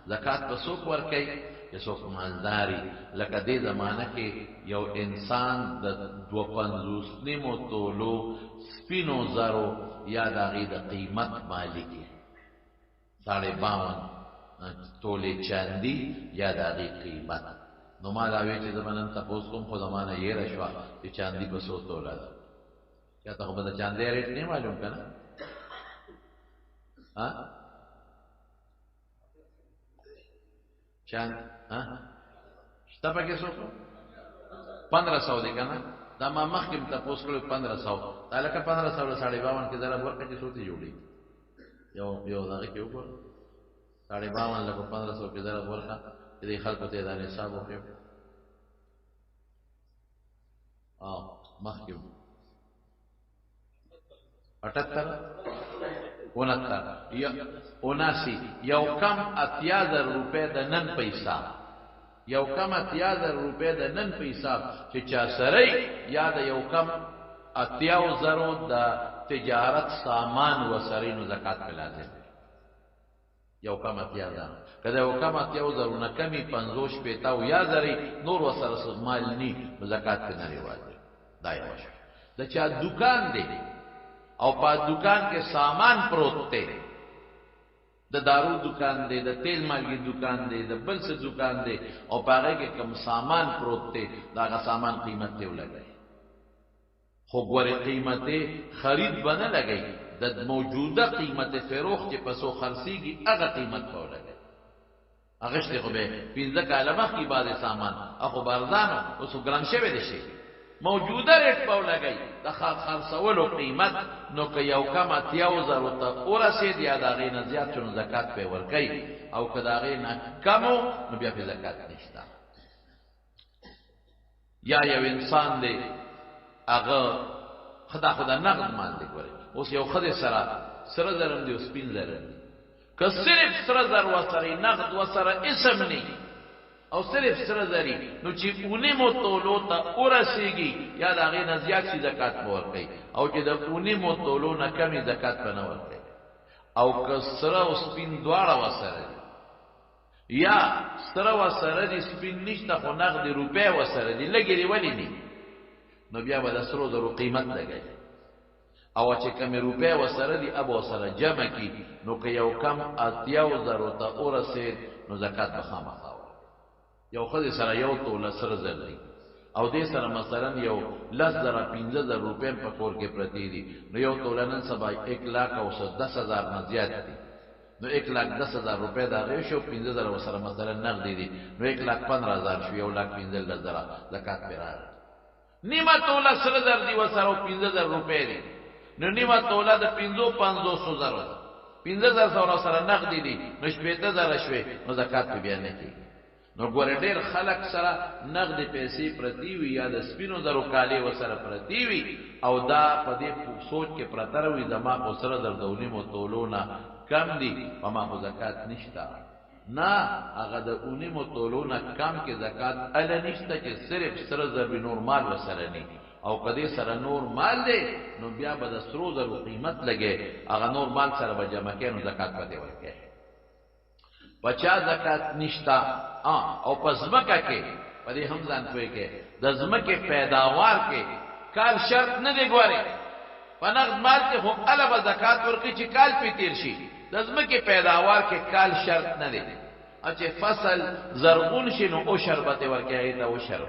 زکات به څوک ورکوي چې څوک مالداري لکه دې زمانه کې یو انسان د 250 نیمو تولو سپینو زرو یا د هغې د قیمت مالک 52 تولې چاندي یا د هغې قیمت نو ما دا وی چې زه به نن تپوس کوم خو زما نه یېره شوه چې چاندي به څو توله ده چاته خو به د چاندۍ ریټ نه معلوم که نه چاند شته پکې څوک 1500 دی که نه دا ما مخکې م تپوس کړی 1500 دا لکه 1500 له 52 کې ضرب ورکړه چې څو ته جوړېږي یو دغه کې وګوره 52 لکه 1500 کې ضرب ورکړه چې دې خلکو ته یې دا حساب وکړو مخکې 78 79 یو کم 80,000 روپے د نن پیسہ یو کم 80,000 روپے د نن پیسہ چې چا سره یا د یو کم 80,000 د تجارت سامان وسره نو زکات په لازم یو کم 80,000 کله یو کم 80,000 نه کمی 50 پیتاو یا زری نور وسره مال نی زکات نه لري دا یو شی د چا دکان دی او په دکان کې سامان پروت دی د دارو دکان دی د تیل مالګي دکان دی د بل څه دکان دی او په هغه کې کوم سامان پروت دی دا غا سامان قیمت دی ولګي خو ګوره قیمت خرید بنه لګي د موجوده قیمت فروخت چې پسو خرڅيږي هغه قیمت په ولګي هغه شته خو به 15 کاله مخکې بعد سامان اخو بارزانو اوس ګران شوی دی شي موجوده ریټ په لګي د خرڅولو قیمت نو که یو کم 80,000 ته ورسید یا د هغې نه زیات شنو زکات پې ورکوي او که د هغې نه کمو نو بیا پې زکات نشته یا یو انسان دی هغه خو د نقد مال دی ګورئ اوس یو ښځې سره زرم دی او سپین زرم دی که صرف سره زر وسره نقد وسره اسم نه او صرف سره زری نو چې اونیمو تولو ته ورسیږي یا د هغې نه زیات شي زکات به ورکوي او چې د اونیمو تولو نه کمې زکات به نه ورکوي او که سره او سپین دواړه وسره دي یا سره وسره دي سپین نشته خو نغدې روپۍ وسره دي لږې دي ولې دي نو بیا به د سرو زرو قیمت لګوي او چې کمې روپۍ وسره دي اب وسره جمع کي نو که یو کم 80,000 ته ورسید نو زکات به خامخا یو ښځې سره یو توله سره زر دی او دې سره مثلا یو 10,000 روپۍ په کور کې پرتې دي نو یو توله نن سبا 1,10,000 نه زیات دي نو 1,10,000 روپۍ د هغې شو 15,000 سره مثلا نغدې دي نو 1,15,000 شو 1,15,000 زکات پرې راغی نیمه توله سره زر دي ورسره او 15,000 روپۍ دي نو نیمه توله د 5,000 15,000 سره نغدې دي نو 15,000 شوې نو زکات پې بیا نه کېږي نو ګوره ډېر خلک سره نغدې پیسې پرتې وي یا د سپینو زرو کالې ورسره پرتې وي او دا په دې سوچ کې پرته وي زما خو سره زر د اونیمو تولو نه کم دي په ما خو زکات نشته نه هغه د اونیمو تولو نه کم کې زکات اله نشته چې صرف سره زر وي نور مال ورسره نه او که دې سره نور مال دی نو بیا به د سرو زرو قیمت لګي هغه نور مال سره به جمع کوي نو زکات به دې ورکوي بچا زکات نشتا او په ځمکه کې په دې هم ځان پوهې کې د ځمکې پیداوار کې کال شرط نه دی ګورې په نقد مال کې خو اله به زکات ورکړي چې کال پې تېر شي د ځمکې پیداوار کې کال شرط نه دی او چې فصل زرغون شي نو عشر به ترې ورکړي هغې ته عشر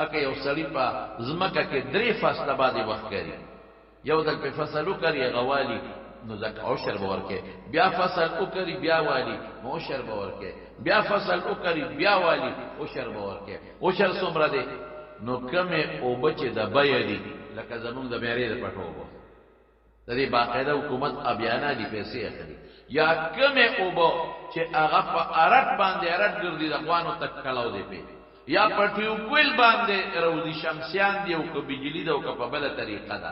اکه یو سړي په ځمکه کې 3 فصله باندې وخت کوي یو ځل پې فصل وکړي هغه والي نو زکات عشر به ورکړي بیا فصل وکړي بیا والي نو عشر به ورکړي بیا فصل وکړي بیا والي عشر به ورکړي عشر څومره دی نو کمې اوبه چې د بیه دي لکه زمونږ د میرې د پټو اوبه د دې باقاعده حکومت ابیانه دي پیسې اخلي یا کمې اوبه چې هغه په ارټ باندې ارټ ګرځي د افغانو تک کلاو دی پې یا په ټیوبویل باندې روزي شمسیان دی او که بجلي ده او که په بله طریقه ده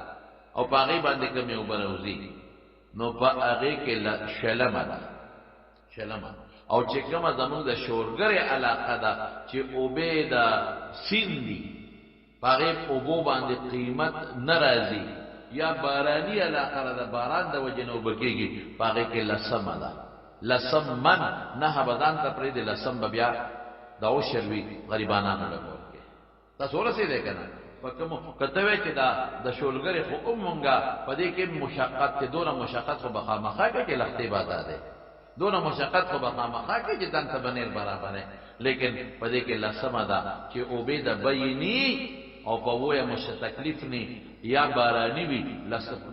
او په هغې باندې کمې اوبه روزي نو په هغې کې شلمه ده شلمه او چې کومه زمونږ د شورګرې علاقه ده چې اوبې د سیند دي په هغې اوبو باندې قیمت نه راځي یا باراني علاقه ده د باران د وجې نه اوبه کېږي په هغې کې لسمه ده لسم من نه بدان ته پرې د لسم بیا دا او شروي غریبانانو لګول کې تاسو ورسې ده کنه پکمو کته وی چې دا د شولګری خو اومنګا پدې کې مشقت ته دونه مشقت خو بخامخا کې لختې بازار ده دونه مشقت خو بخامخا کې چې دان ته بنیر برابر ہے لیکن پدې کې لسم ده چې او به د بینی او په وې مش تکلیف ني یا بارانی وی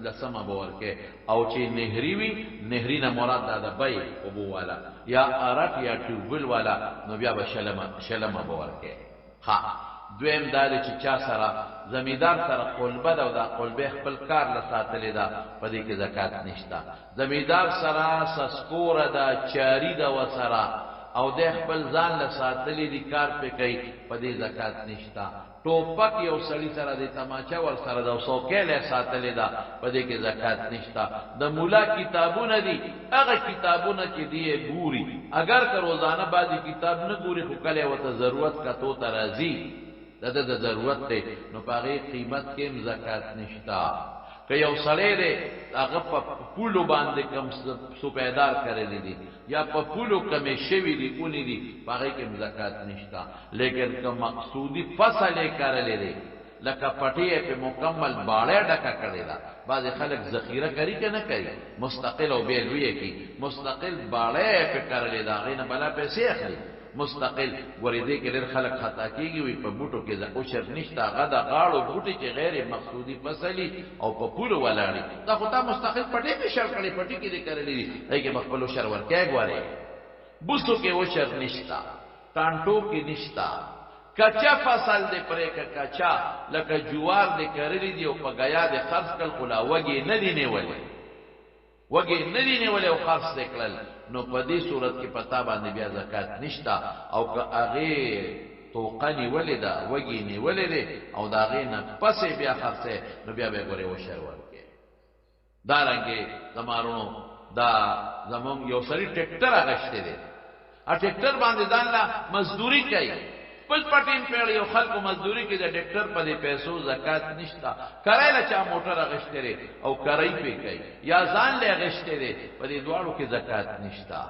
لسم باور کې او چې نهری وی نهری نه مراد ده بای او بو والا یا ارټ یا ټیوبل والا نو بیا به شلم باور کې ها دویم دال چې چا سره زمیدار سره قلبه ده او دا قلبه خپل کار لساتلې ده پدې کې زکات نشتا زمیدار سره سسکور ده چاری ده وسره او د خپل ځان لساتلې دي کار په کوي پدې زکات نشتا ټوپک یو سړی سره د تماچا ور سره د سوکې له ساتلې ده پدې کې زکات نشتا د مولا کتابونه دي هغه کتابونه چې دی ګوري اگر که روزانه بعضی کتاب نه ګوري خو کله وته ضرورت کا تو ترازی د ضرورت ته نو پاره قیمت کې زکات نشتا که یو سړی دی هغه په پولو باندې کم سپیدار کړی دي یا په پولو کمې شوی دي اونې دي پاره کې زکات نشتا لیکن که مقصودی فصل یې کړی دی لکه پټی په مکمل باړې ډکا کړی دا بعض خلک ذخیره کوي که نه کوي مستقل او بیلوی کی مستقل باړې په کړی دا غینه بلا پیسې اخلي مستقل ورېدې کې ډېر خلک خطا کیږي وي په بوټو کې د اوشر نشتا غدا غاړو بوټي چې غیر مقصودی فصلی او په پولو ولاړی دا خو تا مستقل پټې په شر کړي پټې کې دې کړلې دي هغه مخبلو شر ورکې غواړي بوستو کې اوشر نشتا کانټو کې نشتا کچا فصل دې پرې کچا لکه جوار دې کړلې دي او په غیا دې خرڅ کړ خلا وږي نه دي نیولې وږي نه دي نیولې او خرڅ دې کړل نو په دې صورت کې پتا باندې بیا زکات نشتا او که هغه توقنی ولیدا وږي نه ولیدې او دا غې نه پسې بیا خرڅه نو بیا به ګورې وشر ورکې دا رنګه زمارونو دا زمون یو سری ټریکټر اغشته دي ا ټریکټر باندې ځان لا مزدوري کوي پل پټین پیړ یو خلکو مزدوری کې د ډاکټر په دې پیسو زکات نشتا کرایله چا موټر اغشتره او کرای په کوي یا ځان له اغشتره په دې دواړو کې زکات نشتا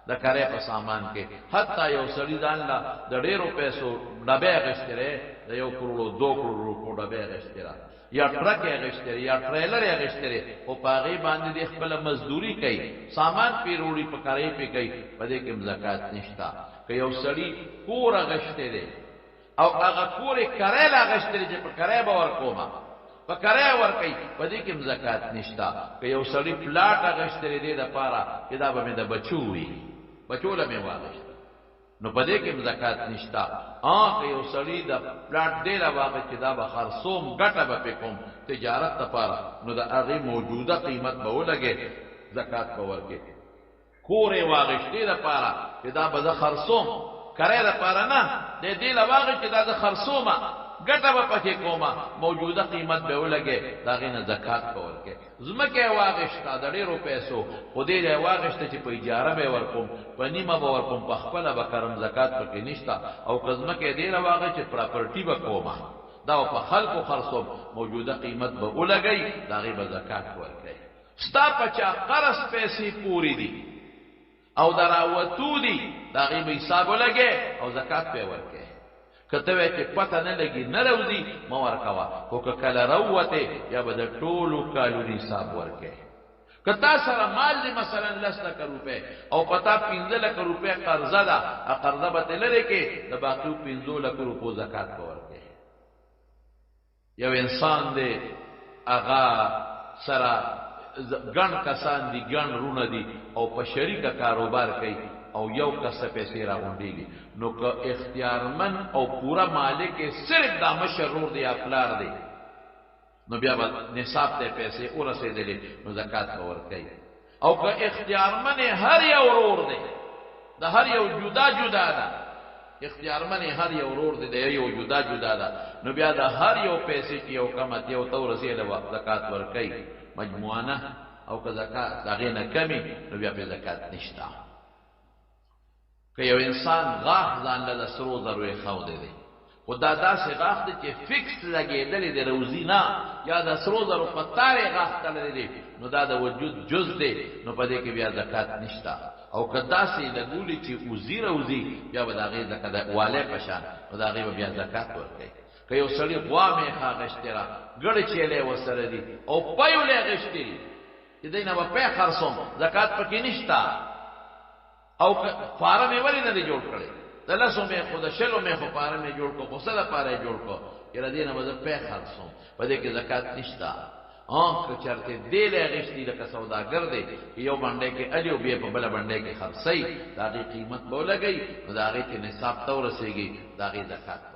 د کرای په سامان کې حتی یو سړی ځان لا د ډیرو پیسو ډبه اغشتره د 1 کروڑ 2 کروڑ روپو ډبه اغشتره یا ټرک اغشتره یا ټریلر اغشتره او پاغي باندې د خپل مزدوری کوي سامان پیروړي په کرای په کوي په دې کې زکات نشتا که یو سړی کور غشته دی او هغه کور کرای لا غشته دی په کرای باور کوما په کرای ور کوي په دې کې زکات نشتا که یو سړی پلاټ غشته دی د پاره کدا به د بچوي بچوله می واغشته نو په دې کې زکات نشتا که یو سړی د پلاټ دی لا واغ چې دا به خرصوم ګټه به کوم تجارت لپاره نو د هغه موجوده قیمت به ولګي زکات به ورکړي کورې واغشتې د پاره چې دا به خرصوم کرای د پاره نه د دې لواغ چې دا د خرصومه ګټه به پکې کومه موجوده قیمت به ولګي دا غینه زکات کول کې زمکه واغشته د ډیرو پیسو خو دې واغشته چې په اجاره به ورکوم په نیمه به ورکوم په خپل به کرم زکات پکې نشتا او قزمکه دې لواغ چې پراپرټي به کومه دا په خلکو خرصوم موجوده قیمت به ولګي دا غي به زکات ورکړي ستا پچا قرض پیسې پوری دي او دراوتو دي دا غي به حساب ولګي او زکات په ورکړي کته وې چې پته نه لګي نه روزي مو ورکوا خو کله روته یا به د ټولو کالو حساب ورکړي کتا سره مال دې مثلا 10 لک روپے او پتا 15 لک روپے قرضه ده قرضه به لري کې د باقي 15 لک روپو زکات ورکړي یو انسان دې اغا سره ګڼ کسان دي ګڼ رونه دي او په شریکه کاروبار کوي او یو کس پیسې راغونډيږي نو که اختیارمن او پورا مالک صرف د مشرور دی خپلار دی نو بیا نصاب ته پیسې ورسېدلې نو زکات ورکړي او که اختیارمن هر یو ورور دی د هر یو جدا جدا ده اختیارمن هر یو ورور دی د یو جدا جدا ده نو بیا د هر یو پیسې کې یو قیمت یو تورسېله زکات ورکړي مجموعانه او که زکات دغه نه کمی نو بیا په زکات نشتا که یو انسان غاښ ځان له سرو زرو خو دی خدا داسې غاښ دی چې فکس لګېدلې د روزي نه یا د سرو زرو په تارې غاښ تللی دی نو دا د وجود جز دی نو په دې کې بیا زکات نشتا او کدا سي لګولي چې وزیر اوزي بیا به دا غي زکات والے پشان او دا غي بیا زکات ورکړي که یو سړی غوا مې خاغشتي را ګړ چيله وسره دي او پيولې غشتي دې دینه په خرصوم زکات پکې نشتا او فارم یې ولې نه دی جوړ کړی دلسو مې خود شلو مې خو فارم یې جوړ کو غسل پاره جوړ کو یره دینه به په خرصوم په دې کې زکات نشتا که چرته دی له غشتي لکه سوداګر دی یو باندې کې الیو بیا په بل باندې کې خرڅي دا غي قیمت بولګي دا غي کې نصاب تور رسیږي دا غي زکات